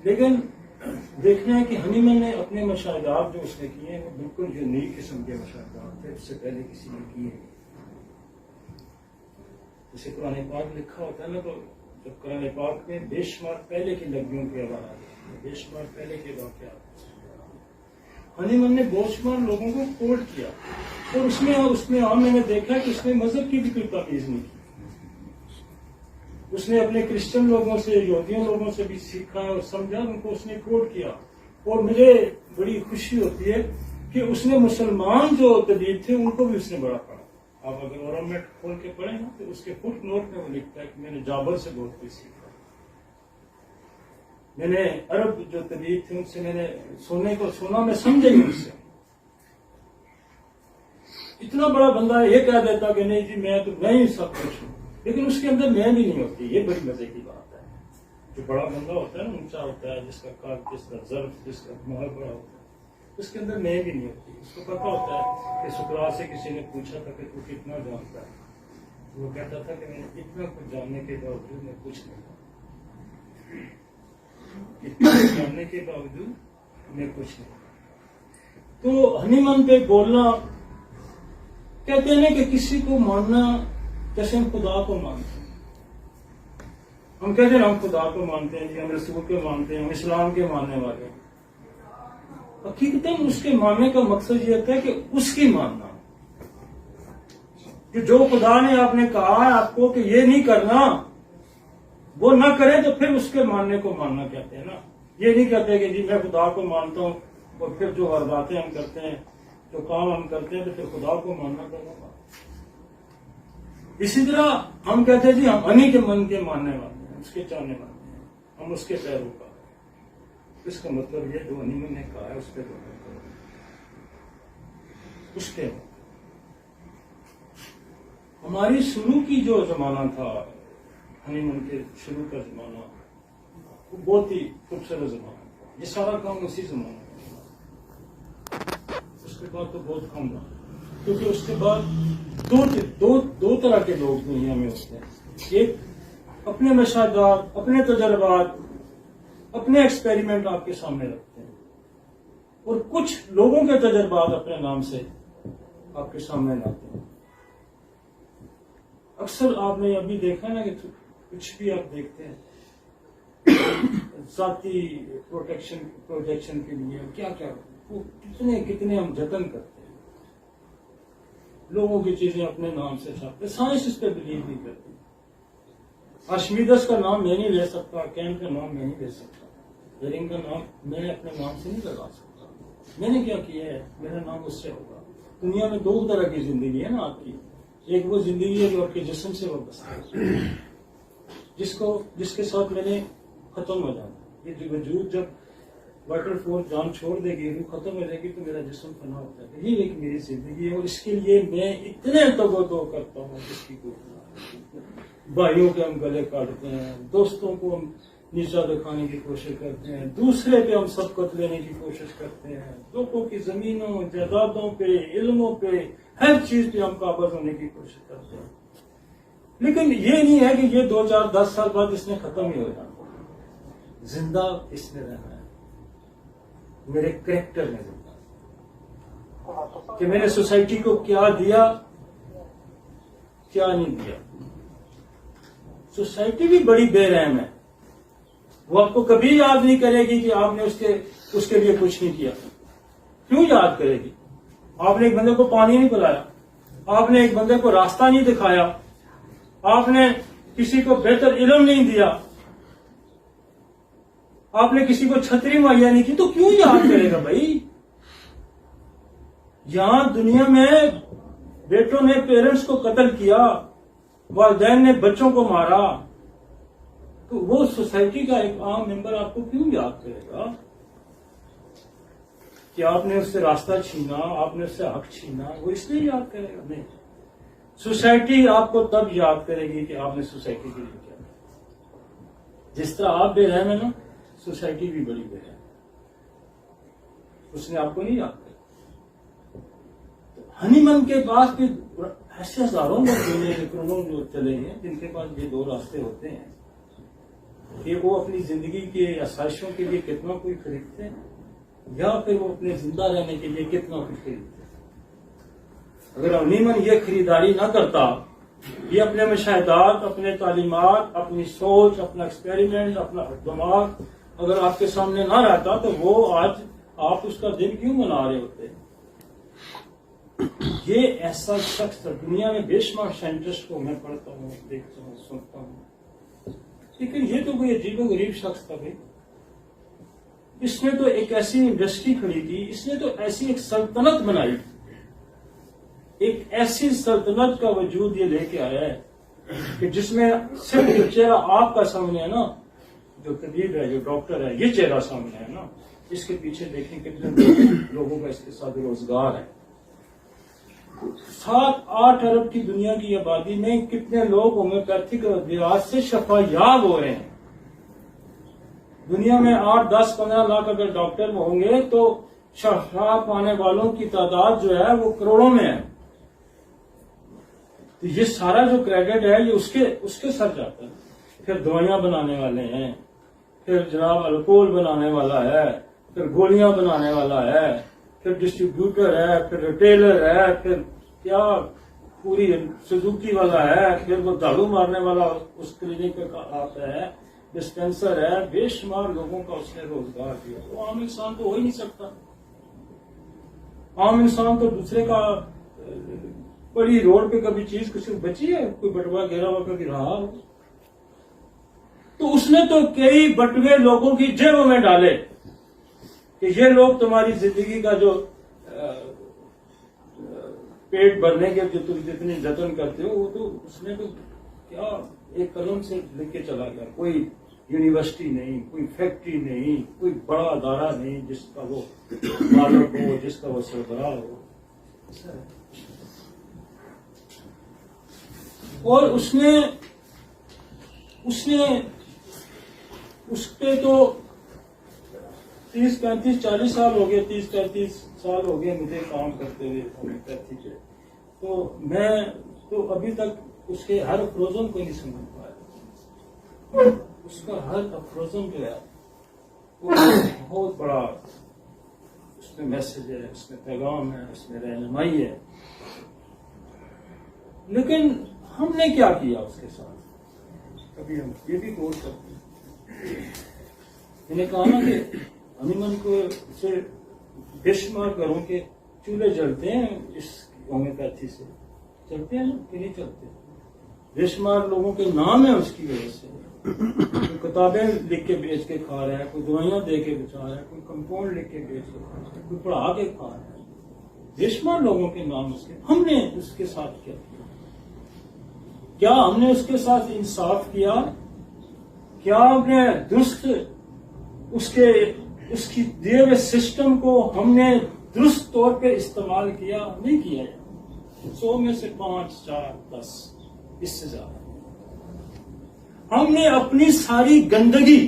لیکن دیکھنا ہے کہ ہنیمن نے اپنے مشاہدات جو اس نے کیے ہیں وہ بالکل یونیک قسم کے مشاہدات تھے، اس سے پہلے کسی نے کیے نہیں۔ جیسے قرآن پاک لکھا ہوتا ہے نا، تو جب قرآن پاک میں بے شمار پہلے کی لڑکیوں کے حوالات، بے شمار پہلے کے واقعات، ہنیمن نے بہت شمار لوگوں کو کوٹ کیا، اور اس میں میں نے دیکھا کہ اس نے مذہب کی بھی کوئی تمیز نہیں کی۔ اس نے اپنے کرسچن لوگوں سے، یہودیوں لوگوں سے بھی سیکھا اور سمجھا، ان کو اس نے کوٹ کیا۔ اور مجھے بڑی خوشی ہوتی ہے کہ اس نے مسلمان جو طبیب تھے ان کو بھی اس نے بڑا پڑھا۔ آپ اگر اورامٹ کھول کے پڑھیں نا تو اس کے فٹ نوٹ میں وہ لکھتا ہے کہ میں نے جابر سے بہت کچھ سیکھا، میں نے عرب جو طبیب تھے ان سے میں نے سونا میں سمجھا ہی ان سے۔ اتنا بڑا بندہ یہ کہہ دیتا کہ نہیں جی میں ہی سب کچھ ہوں، لیکن اس کے اندر میں بھی نہیں ہوتی۔ یہ بڑی مزے کی بات ہے۔ جو بڑا بندہ ہوتا ہے نا، اونچا ہوتا ہے، جس کا قد، جس کا ظرف، جس کا ماحول بڑا ہوتا ہے، اس کے اندر میں بھی نہیں ہوتی۔ اس کو پتا ہوتا ہے کہ سقراط سے کسی نے پوچھا تھا کہ تو کتنا جانتا ہے، وہ کہتا تھا کہ میں اتنا کچھ جاننے کے باوجود میں کچھ نہیں جانتا، اتنا کچھ جاننے کے باوجود میں کچھ نہیں۔ تو ہنیمن پہ بولنا، کہتے ہیں کہ کسی کو ماننا جیسے ہم خدا کو مانتے ہیں۔ ہم کہتے ہیں ہم خدا کو مانتے ہیں جی، ہم رسول کو مانتے ہیں، ہم اسلام کے ماننے والے ہیں۔ حقیقتاً اس کے ماننے کا مقصد یہ ہوتا ہے کہ اس کی ماننا، کہ جو خدا نے آپ نے کہا ہے آپ کو کہ یہ نہیں کرنا، وہ نہ کرے تو پھر اس کے ماننے کو ماننا کہتے ہیں نا۔ یہ نہیں کہتے کہ جی میں خدا کو مانتا ہوں اور پھر جو وارداتیں ہم کرتے ہیں، جو کام ہم کرتے ہیں، تو پھر خدا کو ماننا کرنا۔ اسی طرح ہم کہتے ہیں جی ہم انہی کے من کے ماننے والے ہیں، اس کے چاہنے والے ہیں، ہم اس کے پیروکار ہیں۔ اس کا مطلب یہ جو ہنیمن نے کہا ہے اس پہ اس کے ہماری شروع کی جو زمانہ تھا، ہنیمن کے شروع کا زمانہ، وہ بہت ہی خوبصورت زمانہ تھا۔ یہ سارا کام اسی زمانے میں، اس کے بعد تو بہت کم رہا، کیونکہ اس کے بعد دو طرح کے لوگ دنیا میں ہوتے ہیں۔ ایک اپنے مشاہدات، اپنے تجربات، اپنے ایکسپیریمنٹ آپ کے سامنے رکھتے ہیں، اور کچھ لوگوں کے تجربات اپنے نام سے آپ کے سامنے لاتے ہیں۔ اکثر آپ نے ابھی دیکھا نا کہ کچھ بھی آپ دیکھتے ہیں ذاتی پروٹیکشن کے لیے کیا وہ کتنے ہم جتن کرتے ہیں، لوگوں کی چیزیں اپنے نام سے چھاپتے، سائنس اس پہ بلیو نہیں کرتی۔ آرشمیدس کا نام میں نہیں لے سکتا، کین کا نام میں نہیں لے سکتا، ہیرنگ کا نام میں اپنے نام سے نہیں لگا سکتا۔ میں نے کیا کیا ہے، میرا نام اس سے ہوگا۔ دنیا میں دو طرح کی زندگی ہے نا آپ کی، ایک وہ زندگی ہے جو آپ کے جسم سے وابستہ ہے، جس کے ساتھ میں نے ختم ہو جانا۔ یہ جو وجود جب واٹر فور جان چھوڑ دے گی، روح ختم ہو جائے گی، تو میرا جسم فنا ہوتا ہے۔ یہ ایک میری زندگی ہے، اور اس کے لیے میں اتنے تگو کرتا ہوں جس کی کوئی، بھائیوں کے ہم گلے کاٹتے ہیں، دوستوں کو ہم نیچا دکھانے کی کوشش کرتے ہیں، دوسرے پہ ہم سبقت لینے کی کوشش کرتے ہیں، لوگوں کی زمینوں، جائیدادوں پہ، علموں پہ، ہر چیز پہ ہم قابض ہونے کی کوشش کرتے ہیں۔ لیکن یہ نہیں ہے کہ یہ 2 4 10 سال بعد اس نے ختم ہی ہو جانا۔ زندہ اس نے رہنا ہے، میرے کریکٹر میں زندہ، کہ میں نے سوسائٹی کو کیا دیا، کیا نہیں دیا۔ سوسائٹی بھی بڑی بے رحم ہے، وہ آپ کو کبھی یاد نہیں کرے گی کہ آپ نے اس کے لیے کچھ نہیں کیا۔ کیوں یاد کرے گی؟ آپ نے ایک بندے کو پانی نہیں پلایا، آپ نے ایک بندے کو راستہ نہیں دکھایا، آپ نے کسی کو بہتر علم نہیں دیا، آپ نے کسی کو چھتری مہیا نہیں کی، تو کیوں یاد کرے گا بھائی؟ یہاں دنیا میں بیٹوں نے پیرنٹس کو قتل کیا، والدین نے بچوں کو مارا، تو وہ سوسائٹی کا ایک عام ممبر آپ کو کیوں یاد کرے گا کہ آپ نے اس سے راستہ چھینا، آپ نے اس سے حق چھینا؟ وہ اس لیے یاد کرے گا؟ نہیں، سوسائٹی آپ کو تب یاد کرے گی کہ آپ نے سوسائٹی کے لیے کیا۔ جس طرح آپ بے رحم ہے نا، سوسائٹی بھی بڑی بے رحم ہے، اس نے آپ کو نہیں یاد کرا۔ ہنیمن کے پاس بھی ایسے ہزاروں لوگ کروڑوں لوگ چلے ہیں جن کے پاس یہ 2 راستے ہوتے ہیں، کہ وہ اپنی زندگی کے آسائشوں کے لیے کتنا کوئی خریدتے ہیں یا پھر وہ اپنے زندہ رہنے کے لیے کتنا کچھ خریدتے ہیں. اگر عموماً یہ خریداری نہ کرتا، یہ اپنے مشاہدات، اپنے تعلیمات، اپنی سوچ، اپنا ایکسپیریمنٹ، اپنا دماغ اگر آپ کے سامنے نہ رہتا تو وہ آج آپ اس کا دن کیوں منا رہے ہوتے؟ یہ ایسا شخص تھا. دنیا میں بے شمار سائنٹسٹ کو میں پڑھتا ہوں، دیکھتا ہوں، سنتا ہوں، لیکن یہ تو کوئی عجیب و غریب شخص تھا بھائی. اس نے تو ایک ایسی انڈسٹری کھڑی کی، اس نے تو ایسی ایک سلطنت بنائی، ایک ایسی سلطنت کا وجود یہ لے کے آیا ہے کہ جس میں صرف جو چہرہ آپ کا سامنے ہے نا، جو طبیب ہے، جو ڈاکٹر ہے، یہ چہرہ سامنے ہے نا، اس کے پیچھے دیکھیں کتنے لوگوں کا اس کے ساتھ روزگار ہے. 7-8 ارب کی دنیا کی آبادی میں کتنے لوگ ہومیوپیتھک ادویات سے شفا یاب ہو رہے ہیں. دنیا میں 8-10-15 لاکھ اگر ڈاکٹر ہوں گے تو شفا پانے والوں کی تعداد جو ہے وہ کروڑوں میں ہے. تو یہ سارا جو کریڈٹ ہے یہ اس کے ساتھ جاتا ہے. پھر دوائیاں بنانے والے ہیں، پھر جناب الکول بنانے والا ہے، پھر گولیاں بنانے والا ہے، پھر ڈسٹریبیوٹر ہے، پھر ریٹیلر ہے، پھر کیا پوری سزوکی والا ہے، پھر وہ دارو مارنے والا اس کلینک پہ آتا ہے، ڈسپینسر ہے. بے شمار لوگوں کا اس نے روزگار دیا. وہ عام انسان تو ہو ہی نہیں سکتا. عام انسان تو دوسرے کا بڑی روڈ پہ کبھی چیز کسی کو بچی ہے، کوئی بٹوا گھیرا ہوا کبھی رہا ہو؟ تو اس نے تو کئی بٹوے لوگوں کی جیبوں میں ڈالے کہ یہ لوگ تمہاری زندگی کا جو پیٹ بھرنے کے جو تم جتنی جتن کرتے ہو، وہ تو اس نے تو کیا ایک قلم سے لکھ کے چلا گیا. کوئی یونیورسٹی نہیں، کوئی فیکٹری نہیں، کوئی بڑا ادارہ نہیں جس کا وہ مالک ہو، جس کا وہ سربراہ ہو. اور اس پہ تو 30-35-40 سال ہو گئے، 30-35 سال ہو گئے مجھے کام کرتے ہوئے ہومیوپیتھی کے. تو میں تو ابھی تک اس کے ہر افروزن کو نہیں سمجھ پایا. اس کا ہر افروزن جو ہے وہ بہت بڑا، اس میں میسج ہے، اس میں پیغام ہے، اس میں رہنمائی ہے. لیکن ہم نے کیا کیا اس کے ساتھ؟ کبھی ہم یہ بھی غور کرتے ہیں. میں نے کہا نا کہ عموماً کو سے بے شمار گھروں کے چولہے جلتے ہیں اس ہومیوپیتھی سے. چلتے ہیں نا کہ نہیں چلتے؟ بے شمار لوگوں کے نام ہیں اس کی وجہ سے. کوئی کتابیں لکھ کے بیچ کے کھا رہا ہے، کوئی دوائیاں دے کے بچا رہا ہے، کوئی کمپاؤنڈ لکھ کے بیچ کے کھا رہا ہے، کوئی پڑھا کے کھا رہا ہے. بے شمار لوگوں کے نام اس کے. ہم نے اس کے ساتھ کیا کیا؟ کیا ہم نے اس کے ساتھ انصاف کیا؟ کیا ہم نے درست اس کی دیے ہوئے سسٹم کو ہم نے درست طور پہ استعمال کیا؟ نہیں کیا. 100 میں سے 5, 4, 10 اس سے زیادہ. ہم نے اپنی ساری گندگی،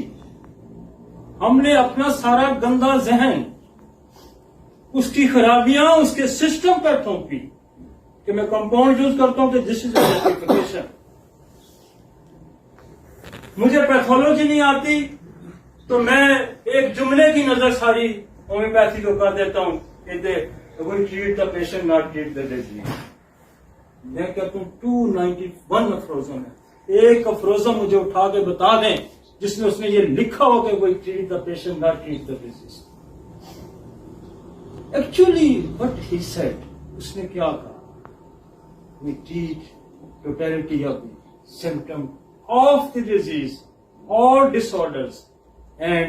ہم نے اپنا سارا گندا ذہن، اس کی خرابیاں اس کے سسٹم پر تھوپی کہ میں کمپاؤنڈ یوز کرتا ہوں کہ دس از جسٹیفیکیشن. مجھے پیتھولوجی نہیں آتی تو میں ایک جملے کی نظر ساری ہومیوپیتھی کو کر دیتا ہوں کہ we treat the patient not treat the disease. میں کہتا ہوں 291 افروزن ہے. ایک افروزن مجھے اٹھا کے بتا دیں جس میں اس نے یہ لکھا ہو کہ we treat the patient not treat the disease. Actually what he said, اس نے کیا کہا؟ We treat totality of the symptom of the disease or disorders and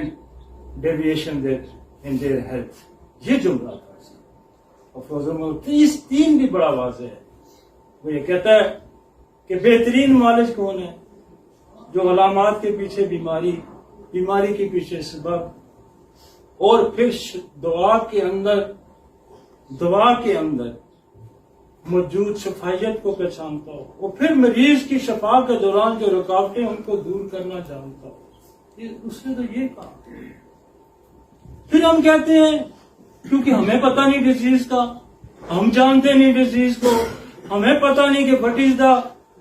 deviation in their health. یہ جملہ تھا اس کا. افروزن میں 30 بھی بڑا واضح ہے. وہ یہ کہتا ہے کہ بہترین معالج کون ہے؟ جو علامات کے پیچھے بیماری کے پیچھے سبب، اور پھر دوا کے اندر موجود شفائیت کو پہچانتا ہو، اور پھر مریض کی شفا کے دوران جو رکاوٹیں ان کو دور کرنا جانتا ہو. اس نے تو یہ کہا. پھر ہم کہتے ہیں کیونکہ ہمیں پتہ نہیں ڈیزیز کا، ہم جانتے نہیں ڈیزیز کو، ہمیں پتہ نہیں کہ what is the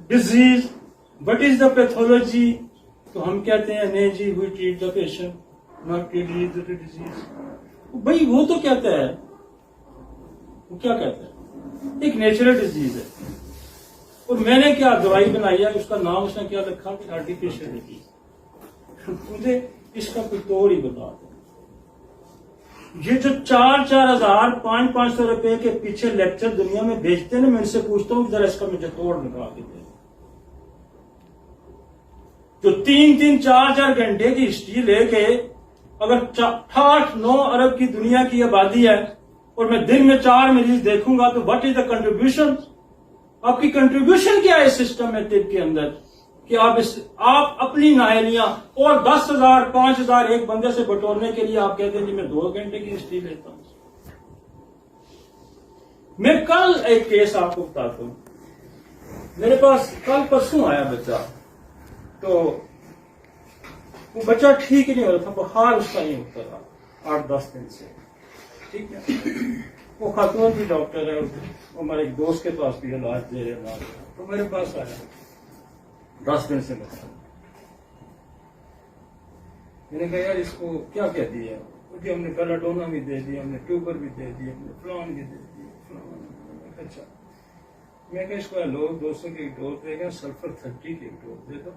disease, what is the pathology, تو ہم کہتے ہیں نہیں جی we treat the patient not treat the disease. بھائی وہ تو کہتا ہے، وہ کیا کہتا ہے ایک نیچرل ڈیزیز ہے، اور میں نے کیا دوائی بنائی ہے، اس کا نام اس نے کیا رکھا کہ آرٹیفیشل ڈیزیز. مجھے اس کا کوئی توڑ ہی بتا دو. یہ جو 4,000 500 روپے کے پیچھے لیکچر دنیا میں بیچتے ہیں نا، میں ان سے پوچھتا ہوں ذرا اس کا مجھے توڑ نکال کے دے. جو 3 4 گھنٹے کی ہسٹری لے کے اگر 8-9 ارب کی دنیا کی آبادی ہے اور میں دن میں 4 مریض دیکھوں گا تو واٹ از دا کنٹریبیوشن؟ آپ کی کنٹریبیوشن کیا ہے سسٹم میں طب کے اندر کہ آپ اپنی نااہلیاں اور 10,000 5,000 ایک بندے سے بٹورنے کے لیے آپ کہتے ہیں کہ میں 2 گھنٹے کی ہسٹری لیتا ہوں. میں کل ایک کیس آپ کو بتاتا ہوں. میرے پاس کل پرسوں آیا بچہ، تو وہ بچہ ٹھیک ہی نہیں ہو رہا تھا، بخار اس کا نہیں ہوتا رہا 8-10 دن سے. ٹھیک ہے، وہ خاتون بھی ڈاکٹر ہے، وہ ہمارے ایک دوست کے پاس بھی علاج دے رہے علاج، تو میرے پاس آیا 10 دن سے بچہ. میں نے کہا یار اس کو کیا کہتی ہے؟ کہ ہم نے پیلاٹونا بھی دے دی، ہم نے ٹیوبر بھی دے دی، ہم نے فلان بھی دے دی فلان. اچھا، میں کہا اس کو لوگ 200 کی ایک ڈوز دے گا، سلفر 30 کی ایک ڈوز دے دو.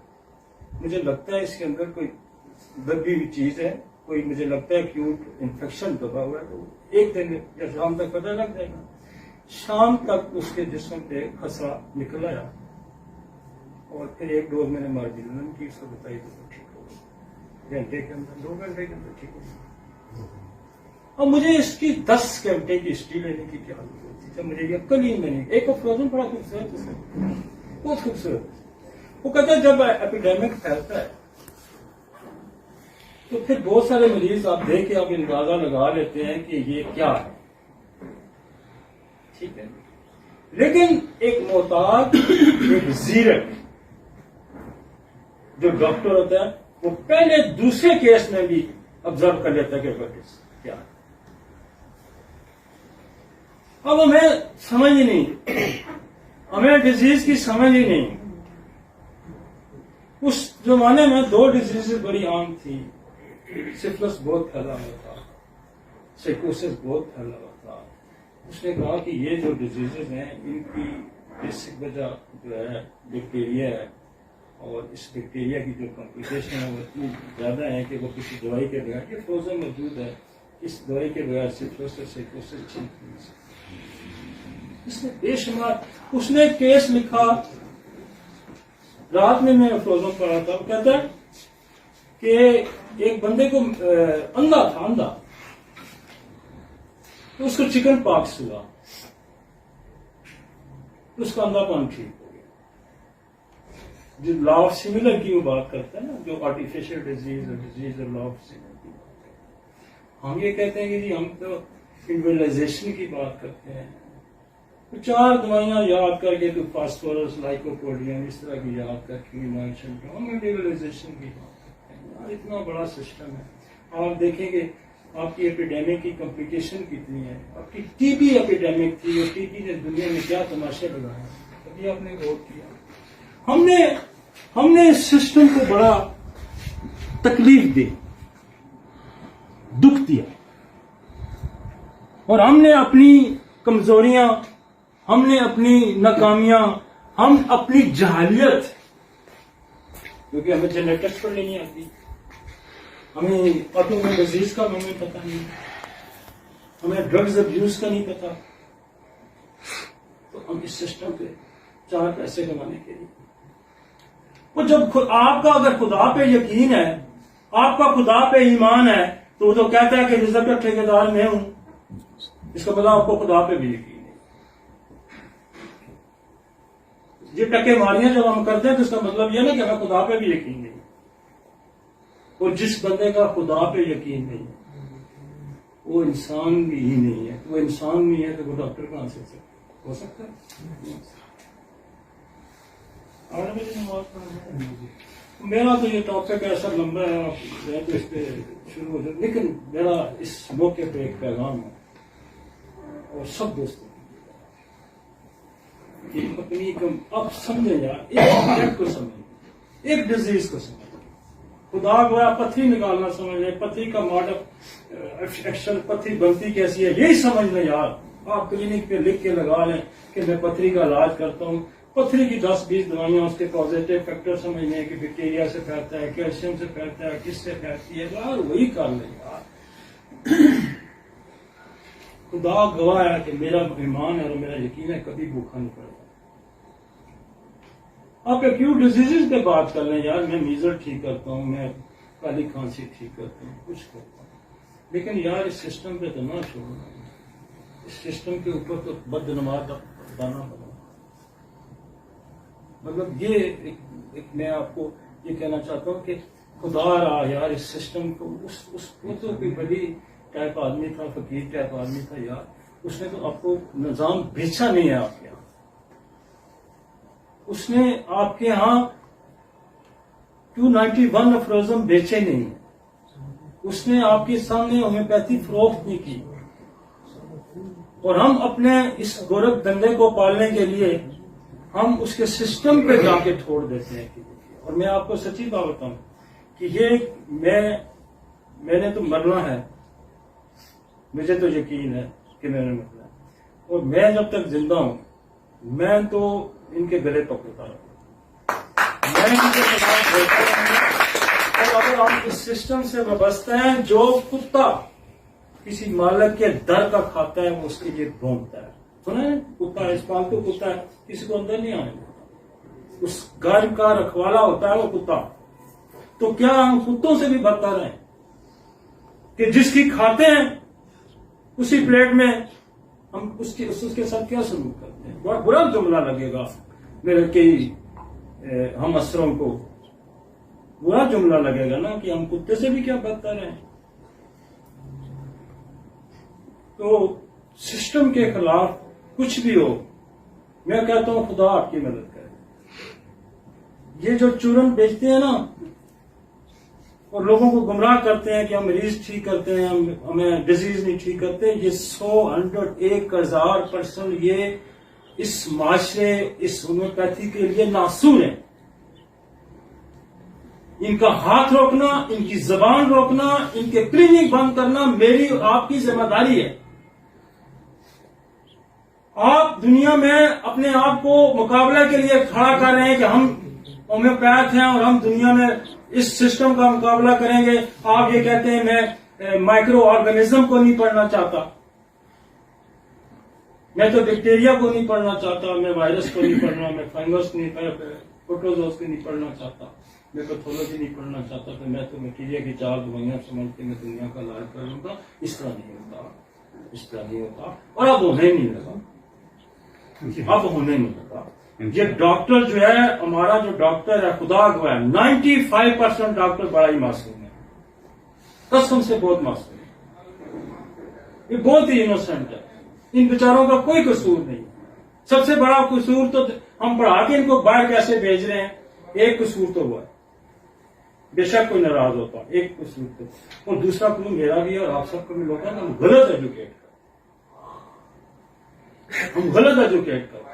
مجھے لگتا ہے اس کے اندر کوئی دبی ہوئی چیز ہے، کوئی مجھے لگتا ہے ایکیوٹ انفیکشن دبا ہوا ہے، تو ایک دن یا شام تک پتہ لگ جائے گا. شام تک اس کے جسم پہ خسرہ نکل آیا، اور پھر ایک ڈوز میں نے مارجنن کی، اس کو بتائی تو ٹھیک ہو گیا. گھنٹے کے اندر 2 گھنٹے کے اندر ٹھیک ہو گیا. اور مجھے اس کی 10 گھنٹے کی ہسٹری لینے کی کیا ضرورت تھی جب مجھے یہ کل ہی میں نے ایک فروزن بڑا خوبصورت ہے، بہت خوبصورت. وہ کہتا ہے جب ایپیڈیمک پھیلتا ہے تو پھر بہت سارے مریض آپ دیکھ کے آپ اندازہ لگا لیتے ہیں کہ یہ کیا ہے. ٹھیک ہے، لیکن ایک محتاط، ایک زیرک جو ڈاکٹر ہوتا ہے وہ پہلے دوسرے کیس میں بھی آبزرو کر لیتا ہے کہ کیا ہے. اب ہمیں سمجھ ہی نہیں، ہمیں ڈیزیز کی سمجھ ہی نہیں. اس زمانے میں 2 ڈیزیز بڑی عام تھی. سفلس بہت پھیلا ہوا تھا، سائکوسس بہت پھیلا ہوا تھا. اس نے کہا کہ یہ جو ڈیزیزز ہیں ان کی بیسک وجہ جو ہے بیکٹیریا ہے، اور اس بیکٹیریا کی جو کمپلیکیشن ہے وہ اتنی زیادہ ہے کہ وہ کسی دوائی کے بغیر، یہ فروزن موجود ہے، اس دوائی کے بغیر سفلس اور سائکوسس ٹھیک نہیں سکتی. اس نے بے شمار، اس نے کیس لکھا. رات میں فروزن پڑھا تھا، وہ کہتا ہے کہ ایک بندے کو اندھا تھا، اندھا، تو اس کو چکن پاکس ہوا، اس کا اندھا پن ٹھیک ہو گیا. جو لا آف سیملر کی وہ بات کرتا ہے نا، جو آرٹیفیشل ڈیزیز اور ڈیزیز اور لا آف سیملر کی بات کرتے ہیں. ہم یہ کہتے ہیں کہ جی ہم تو انویلائزیشن کی بات کرتے ہیں. 4 دوائیاں یاد کر کے تو فاسفورس، لائکوپوڈیم اس طرح کی یاد کر کے ہم انڈیولائزیشن کی بات کرتے ہیں. اتنا بڑا سسٹم ہے. آپ دیکھیں گے آپ کی ایپیڈیمک کی کمپلیکیشن کتنی ہے. آپ کی ٹی بی ایپیڈیمک تھی، اور ٹی بی نے دنیا میں کیا تماشے لگائے، کبھی آپ نے غور کیا؟ ہم نے اس سسٹم کو بڑا تکلیف دی، دکھ دیا، اور ہم نے اپنی کمزوریاں، ہم نے اپنی ناکامیاں، ہم اپنی جہالیت، کیونکہ ہمیں جینیٹکس پڑھنی نہیں آتی، ہمیں آٹومن ڈیزیز کا ہمیں پتہ نہیں، ہمیں ڈرگز ابیوز کا نہیں پتا، تو ہم اس سسٹم پہ 4 پیسے کمانے کے لیے. وہ جب آپ کا اگر خدا پہ یقین ہے، آپ کا خدا پہ ایمان ہے، تو وہ تو کہتا ہے کہ رزق کا ٹھیکیدار میں ہوں. اس کا مطلب آپ کو خدا پہ بھی یقین ہے. یہ ٹکے ماریاں جب ہم کرتے ہیں تو اس کا مطلب یہ نا کہ ہمیں خدا پہ بھی یقین نہیں. اور جس بندے کا خدا پہ یقین نہیں وہ انسان بھی ہی نہیں ہے. وہ انسان نہیں ہے تو وہ ڈاکٹر کہاں سے ہو سکتا ہے؟ میرا تو یہ ٹاپک ایسا لمبا ہے، آپ تو اس پہ شروع ہو جائے، لیکن میرا اس موقع پہ ایک پیغام ہے اور سب دوستوں اپنی آپ سمجھیں یار، ایک آبجیکٹ کو سمجھیں، ایک ڈیزیز کو سمجھیں. خدا گویا پتھری نکالنا سمجھ لیں، پتھری کا ماڈل ایکشن، پتھری بنتی کیسی ہے یہی سمجھ لیں یار. آپ کلینک پہ لکھ کے لگا لیں کہ میں پتھری کا علاج کرتا ہوں، پتھری کی 10-20 دوائیاں، اس کے پازیٹیو فیکٹر سمجھ لیں کہ بیکٹیریا سے پھیلتا ہے، کیلشیم سے پھیلتا ہے، کس سے پھیلتی ہے، یار وہی کر لیں یار. خدا گواہ ہے کہ میرا ایمان ہے اور میرا یقین ہے کبھی بھوکا نہیں پڑتا. آپ ایکیوٹ ڈیزیز پہ بات کر لیں یار، میں میزل ٹھیک کرتا ہوں، میں کالی کھانسی ٹھیک کرتا ہوں، کچھ کرتا ہوں، لیکن یار اس سسٹم پہ تو نہ چھوڑنا، اس سسٹم کے اوپر تو بدنما دانا پڑا. مطلب یہ ایک میں آپ کو یہ کہنا چاہتا ہوں کہ خدا رہا یار اس سسٹم کو، وہ تو کوئی بڑی ٹائپ آدمی تھا، فقیر ٹائپ آدمی تھا یار، اس نے تو آپ کو نظام بیچا نہیں ہے آپ کے یہاں، اس نے آپ کے ہاں 291 افروزم بیچے نہیں ہیں، اس نے آپ کے سامنے ہومیوپیتھی فروخت نہیں کی، اور ہم اپنے اس گورکھ دندے کو پالنے کے لیے ہم اس کے سسٹم پہ جا کے چھوڑ دیتے ہیں. اور میں آپ کو سچی بات بتاؤں کہ یہ میں نے تو مرنا ہے، مجھے تو یقین ہے کہ میں نے مرنا ہے، اور میں جب تک زندہ ہوں میں تو ان کے گلے پکڑتا رہوں، میں ان کے خلاف بولتا رہوں. اور اگر ہم اس سسٹم سے وابستہ ہیں، جو کتا کسی مالک کے در کا کھاتا ہے وہ اس کے لیے بھونکتا ہے. سنا ہے کتا، اس پالتو کتا ہے، کسی کو اندر نہیں آنے دیتا، اس گھر کا رکھوالا ہوتا ہے وہ کتا. تو کیا ہم کتوں سے بھی بدتر ہیں کہ جس کی کھاتے ہیں اسی پلیٹ میں ہم اس کے ساتھ کیا سلوک کرتے ہیں؟ بڑا برا جملہ لگے گا میرے کئی ہم افسروں کو، برا جملہ لگے گا نا کہ ہم کتے سے بھی کیا بدتر ہیں. تو سسٹم کے خلاف کچھ بھی ہو، میں کہتا ہوں خدا آپ کی مدد کرے. یہ جو چورن بیچتے ہیں نا اور لوگوں کو گمراہ کرتے ہیں کہ ہم مریض ٹھیک کرتے ہیں، ہمیں ڈیزیز نہیں ٹھیک کرتے، یہ 100% یہ اس معاشرے، اس ہومیوپیتھی کے لیے ناصور ہیں. ان کا ہاتھ روکنا، ان کی زبان روکنا، ان کے کلینک بند کرنا میری اور آپ کی ذمہ داری ہے. آپ دنیا میں اپنے آپ کو مقابلہ کے لیے کھڑا کر رہے ہیں کہ ہم ہومیوپیتھ ہیں اور ہم دنیا میں اس سسٹم کا مقابلہ کریں گے. آپ یہ کہتے ہیں میں مائکرو آرگنزم کو نہیں پڑھنا چاہتا، میں تو بیکٹیریا کو نہیں پڑھنا چاہتا، میں وائرس کو نہیں پڑھنا، میں فنگس نہیں پروٹوزوز کو نہیں پڑھنا چاہتا، میں پیتھولوجی نہیں پڑھنا چاہتا، تو میں تو بیکٹیریا کی 4 دوائیاں سمجھ کے میں دنیا کا علاج کر لوں گا. اس طرح نہیں ہوتا، اس طرح نہیں ہوتا. اور اب ہونے نہیں لگا، اب ہونے نہیں لگا. یہ ڈاکٹر جو ہے، ہمارا جو ڈاکٹر ہے خدا گواہ 95% ڈاکٹر بڑا ہی معصوم ہے، قسم سے بہت معصوم ہے، یہ بہت ہی انوسنٹ ہے. ان بیچاروں کا کوئی قصور نہیں. سب سے بڑا قصور تو ہم پڑھا کے ان کو باہر کیسے بھیج رہے ہیں، ایک قصور تو ہوا ہے، بے شک کوئی ناراض ہوتا، ایک قصور تو، اور دوسرا قصور میرا بھی ہے اور آپ سب کو بھی ہوتا ہے، ہم غلط ایجوکیٹ کرتے ہیں.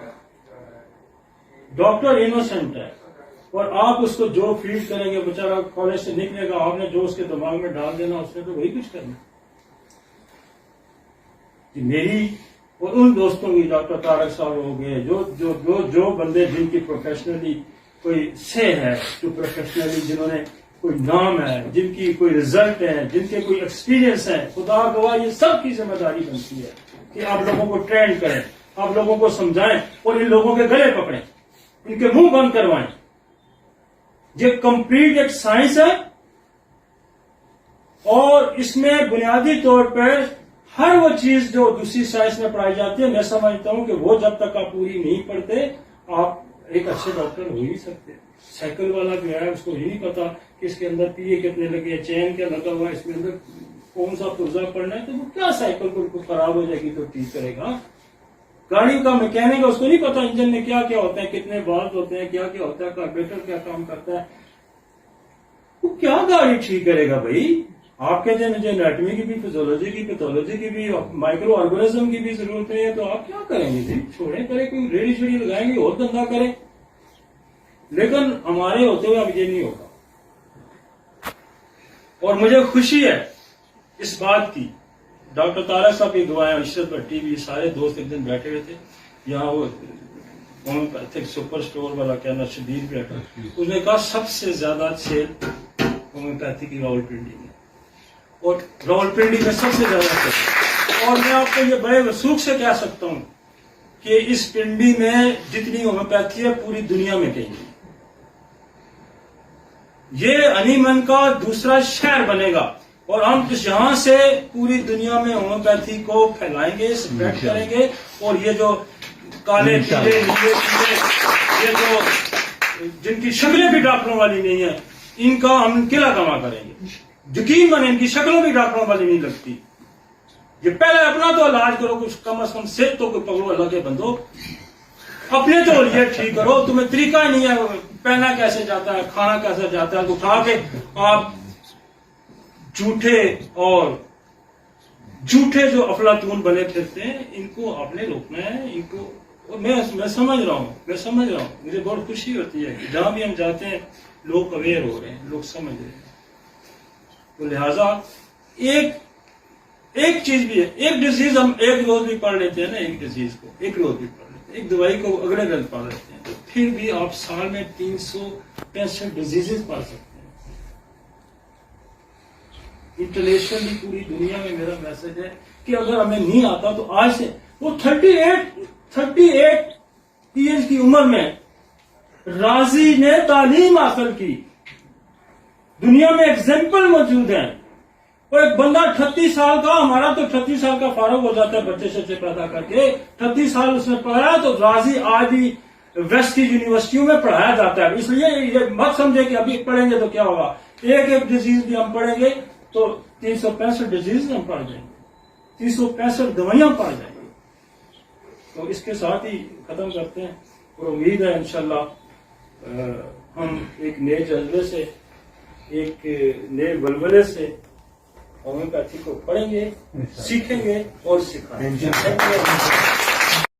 ڈاکٹر انوسنٹ ہے اور آپ اس کو جو فیڈ کریں گے بیچارہ کالج سے نکلے گا، آپ نے جو اس کے دماغ میں ڈال دینا اس نے تو وہی کچھ کرنا. میری اور ان دوستوں کی، ڈاکٹر طارق صاحب ہو گئے، جو بندے جن کی پروفیشنلی کوئی سے ہے، جو پروفیشنلی جنہوں نے کوئی نام ہے، جن کی کوئی رزلٹ ہے، جن کے کوئی ایکسپیرینس ہے، خدا گواہ یہ سب کی ذمہ داری بنتی ہے کہ آپ لوگوں کو ٹرین کریں، آپ لوگوں کو سمجھائیں اور ان لوگوں کے گلے پکڑیں، ان کے منہ بند کروائیں. یہ کمپلیٹ ایک سائنس ہے اور اس میں بنیادی طور پر ہر وہ چیز جو دوسری سائنس میں پڑھائی جاتی ہے، میں سمجھتا ہوں کہ وہ جب تک آپ پوری نہیں پڑھتے آپ ایک اچھے ڈاکٹر ہو ہی نہیں سکتے. سائیکل والا جو ہے اس کو یہ نہیں پتا کہ اس کے اندر پیے کتنے لگے، چین کیا لگا ہوا ہے، اس میں اندر کون سا پرزا پڑنا ہے، تو وہ کیا سائیکل کو خراب ہو جائے گی تو ٹھیک کرے گا. گاڑی کا میکینک اس کو نہیں پتا انجن میں کیا کیا ہوتا ہے، کتنے والو ہوتے ہیں، کیا کیا ہوتا ہے، کاربیریٹر کیا کام کرتا ہے، وہ کیا گاڑی ٹھیک کرے گا بھائی. آپ کہتے ہیں مجھے انیٹمی کی بھی، فزیولوجی کی، پیتھولوجی کی بھی، مائکرو آرگنزم کی بھی ضرورت ہے، تو آپ کیا کریں گے جی؟ چھوڑیں، کریں، کوئی ریڑھی شیڑھی لگائیں گے اور دھندا کریں. لیکن ہمارے ہوتے ہوئے اب یہ نہیں ہوگا. اور مجھے خوشی ہے اس بات کی، ڈاکٹر طارق صاحب کی دعائیں، عشرت بھٹی بھی، سارے دوست ایک دن بیٹھے ہوئے تھے یہاں، وہ ہومیوپیتھک سپر اسٹور والا کہنا شبیر بیٹھا، اس نے کہا سب سے زیادہ سیل ہومیوپیتھی کی راولپنڈی میں، اور راولپنڈی میں سب سے زیادہ سیل، اور میں آپ کو یہ بڑے وثوق سے کہہ سکتا ہوں کہ اس پنڈی میں جتنی ہومیوپیتھی ہے پوری دنیا میں کہیں نہیں۔ یہ انیمن کا دوسرا شہر بنے گا، اور ہم یہاں سے پوری دنیا میں ہومیوپیتھی کو پھیلائیں گے، اسپریڈ کریں گے، اور یہ جو کالے پیلے نیلے پیلے یہ جو جن کی شکلیں بھی ڈاکٹروں والی نہیں ہیں، ان کا ہم قلعہ کما کریں گے۔ یقین مانیں ان کی شکلوں بھی ڈاکٹروں والی نہیں لگتی۔ یہ پہلے اپنا تو علاج کرو، کچھ کم از کم صحت تو کوئی پکڑو، اللہ کے بندو اپنے تو لیے ٹھیک کرو۔ تمہیں طریقہ ہی نہیں ہے پہنا کیسے جاتا ہے، کھانا کیسے جاتا ہے، اٹھا کے آپ جھوٹے جو افلاطون بنے پھرتے ہیں، ان کو آپ نے روکنا ہے۔ ان کو میں سمجھ رہا ہوں، مجھے بہت خوشی ہوتی ہے کہ جہاں بھی ہم جاتے ہیں لوگ اویئر ہو رہے ہیں، لوگ سمجھ رہے ہیں۔ تو لہذا ایک چیز بھی ہے، ایک ڈیزیز ہم ایک روز بھی پڑھ لیتے ہیں نا، ایک ڈیزیز کو ایک روز بھی پڑھ لیتے ہیں، ایک دوائی کو اگلے دن پڑھ لیتے ہیں، تو پھر بھی آپ سال میں 365 ڈیزیز پڑھ سکتے ہیں۔ انٹرنیشنلی پوری دنیا میں میرا میسج ہے کہ اگر ہمیں نہیں آتا تو آج سے، وہ 38 ایئر کی عمر میں رازی نے تعلیم حاصل کی، دنیا میں ایگزامپل موجود ہیں۔ وہ ایک بندہ 38 سال کا، ہمارا تو 38 سال کا فارغ ہو جاتا ہے بچے سے پیدا کر کے، 38 سال اس نے پڑھایا، تو رازی آج بھی ویسٹ کی یونیورسٹیوں میں پڑھایا جاتا ہے۔ اس لیے یہ مت سمجھے کہ ابھی پڑھیں گے تو کیا ہوگا، ایک ڈیزیز بھی ہم پڑھیں گے تو 365 ڈیزیز ہم پڑھ جائیں گے، 365 دوائیاں پڑھ جائیں گے۔ تو اس کے ساتھ ہی ختم کرتے ہیں، اور امید ہے انشاءاللہ ہم ایک نئے جذبے سے، ایک نئے ولولے سے ہومیوپیتھی کو پڑھیں گے، سیکھیں گے اور سکھائیں گے۔